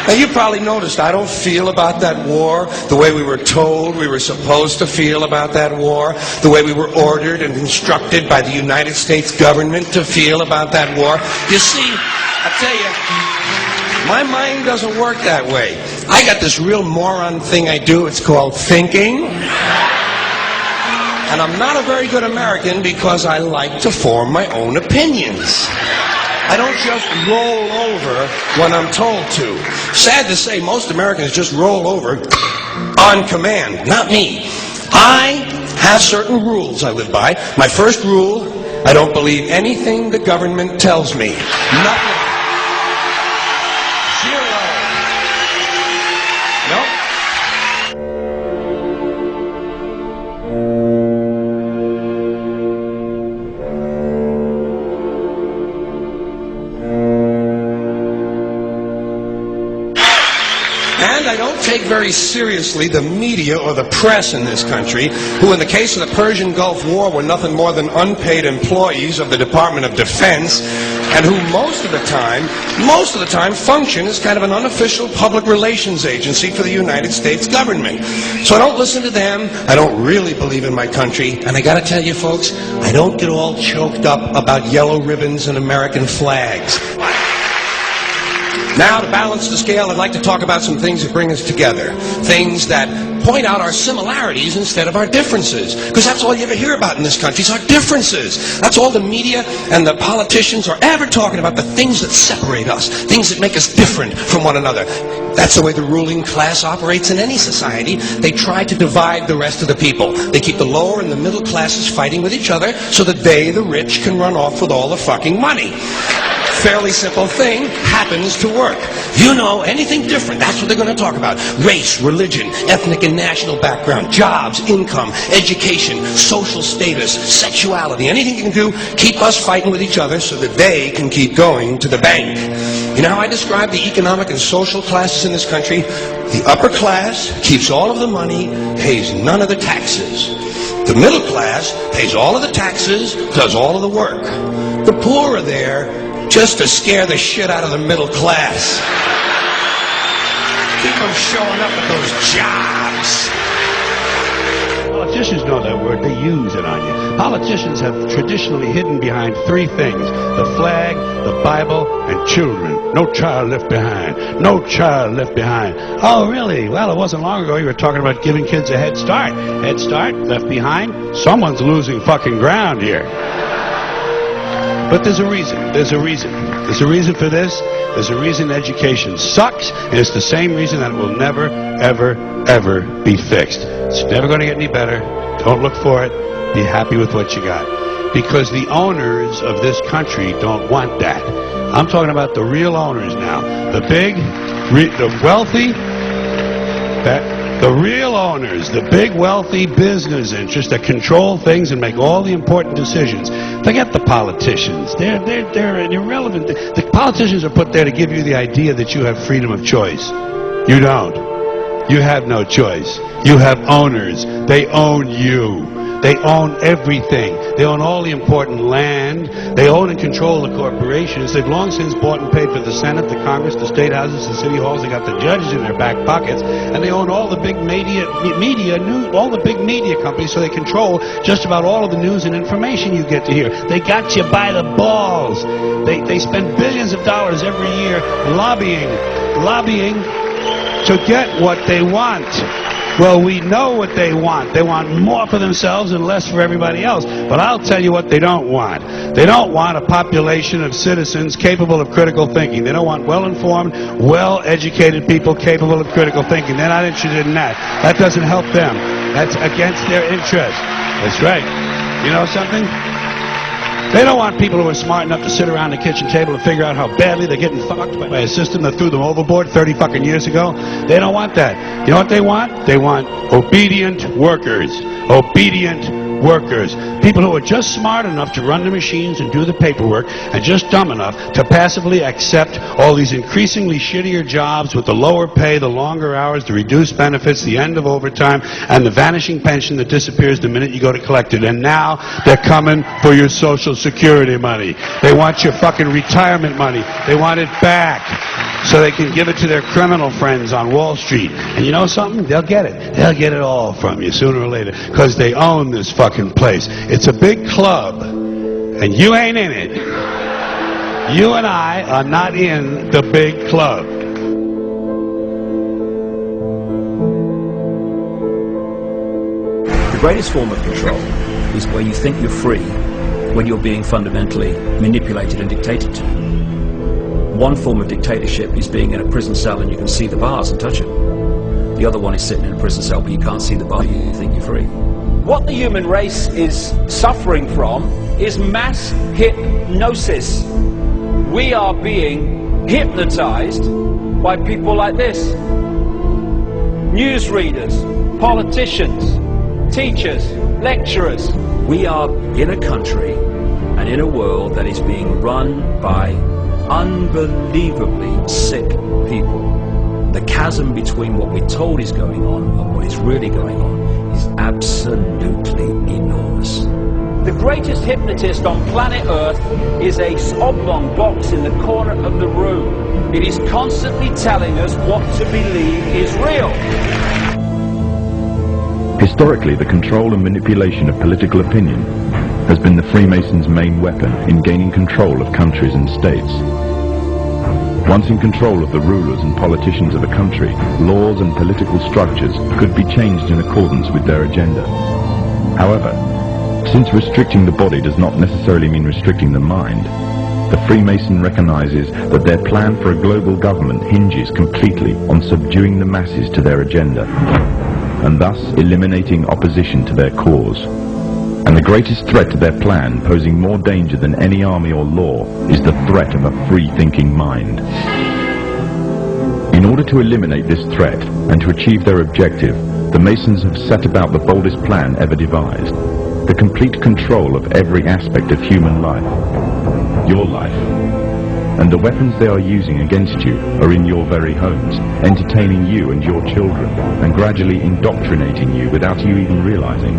Now, you probably noticed I don't feel about that war the way we were told we were supposed to feel about that war, the way we were ordered and instructed by the United States government to feel about that war. You see, I tell you, my mind doesn't work that way. I got this real moron thing I do. It's called thinking. And I'm not a very good American because I like to form my own opinions. I don't just roll over when I'm told to. Sad to say, most Americans just roll over on command. Not me. I have certain rules I live by. My first rule, I don't believe anything the government tells me. Nothing. Zero. Nope. And I don't take very seriously the media or the press in this country, who in the case of the Persian Gulf War were nothing more than unpaid employees of the Department of Defense, and who most of the time function as kind of an unofficial public relations agency for the United States government. So I don't listen to them. I don't really believe in my country. And I gotta tell you folks, I don't get all choked up about yellow ribbons and American flags. Now, to balance the scale, I'd like to talk about some things that bring us together. Things that point out our similarities instead of our differences. Because that's all you ever hear about in this country is our differences. That's all the media and the politicians are ever talking about, the things that separate us, things that make us different from one another. That's the way the ruling class operates in any society. They try to divide the rest of the people. They keep the lower and the middle classes fighting with each other so that they, the rich, can run off with all the fucking money. Fairly simple thing, happens to work. You know, anything different, that's what they're going to talk about. Race, religion, ethnic and national background, jobs, income, education, social status, sexuality, anything you can do, keep us fighting with each other so that they can keep going to the bank. You know how I describe the economic and social classes in this country? The upper class keeps all of the money, pays none of the taxes. The middle class pays all of the taxes, does all of the work. The poor are there just to scare the shit out of the middle class. Keep them showing up at those jobs. Politicians know that word. They use it on you. Politicians have traditionally hidden behind three things: the flag, the Bible, and children. No child left behind. No child left behind. Oh, really? Well, it wasn't long ago you were talking about giving kids a head start. Head start? Left behind? Someone's losing fucking ground here. But there's a reason. There's a reason. There's a reason for this. There's a reason education sucks, and it's the same reason that it will never, ever, ever be fixed. It's never going to get any better. Don't look for it. Be happy with what you got. Because the owners of this country don't want that. I'm talking about the real owners now. The big, the wealthy, the real owners, the big wealthy business interests that control things and make all the important decisions. Forget the politicians. They're irrelevant. The politicians are put there to give you the idea that you have freedom of choice. You don't. You have no choice. You have owners. They own you. They own everything. They own all the important land. They own and control the corporations. They've long since bought and paid for the Senate, the Congress, the state houses, the city halls. They got the judges in their back pockets, and they own all the big all the big media companies. So they control just about all of the news and information you get to hear. They got you by the balls. They spend billions of dollars every year lobbying to get what they want. Well, we know what they want. They want more for themselves and less for everybody else. But I'll tell you what they don't want. They don't want a population of citizens capable of critical thinking. They don't want well-informed, well-educated people capable of critical thinking. They're not interested in that. That doesn't help them. That's against their interest. That's right. You know something? They don't want people who are smart enough to sit around the kitchen table and figure out how badly they're getting fucked by a system that threw them overboard 30 fucking years ago. They don't want that. You know what they want? They want obedient workers. Obedient workers, people who are just smart enough to run the machines and do the paperwork, and just dumb enough to passively accept all these increasingly shittier jobs with the lower pay, the longer hours, the reduced benefits, the end of overtime, and the vanishing pension that disappears the minute you go to collect it. And now they're coming for your Social Security money. They want your fucking retirement money. They want it back so they can give it to their criminal friends on Wall Street. And you know something? They'll get it. They'll get it all from you sooner or later, because they own this fucking place. It's a big club, and you ain't in it. You and I are not in the big club. The greatest form of control is where you think you're free when you're being fundamentally manipulated and dictated to. One form of dictatorship is being in a prison cell and you can see the bars and touch them. The other one is sitting in a prison cell but you can't see the bar, you think you're free. What the human race is suffering from is mass hypnosis. We are being hypnotized by people like this. Newsreaders, politicians, teachers, lecturers. We are in a country and in a world that is being run by unbelievably sick people. The chasm between what we're told is going on and what is really going on is absolutely enormous. The greatest hypnotist on planet Earth is a oblong box in the corner of the room. It is constantly telling us what to believe is real. Historically, the control and manipulation of political opinion has been the Freemasons' main weapon in gaining control of countries and states. Once in control of the rulers and politicians of a country, laws and political structures could be changed in accordance with their agenda. However, since restricting the body does not necessarily mean restricting the mind, the Freemason recognizes that their plan for a global government hinges completely on subduing the masses to their agenda, and thus eliminating opposition to their cause. And the greatest threat to their plan, posing more danger than any army or law, is the threat of a free-thinking mind. In order to eliminate this threat and to achieve their objective, the Masons have set about the boldest plan ever devised: the complete control of every aspect of human life, your life. And the weapons they are using against you are in your very homes, entertaining you and your children, and gradually indoctrinating you without you even realizing.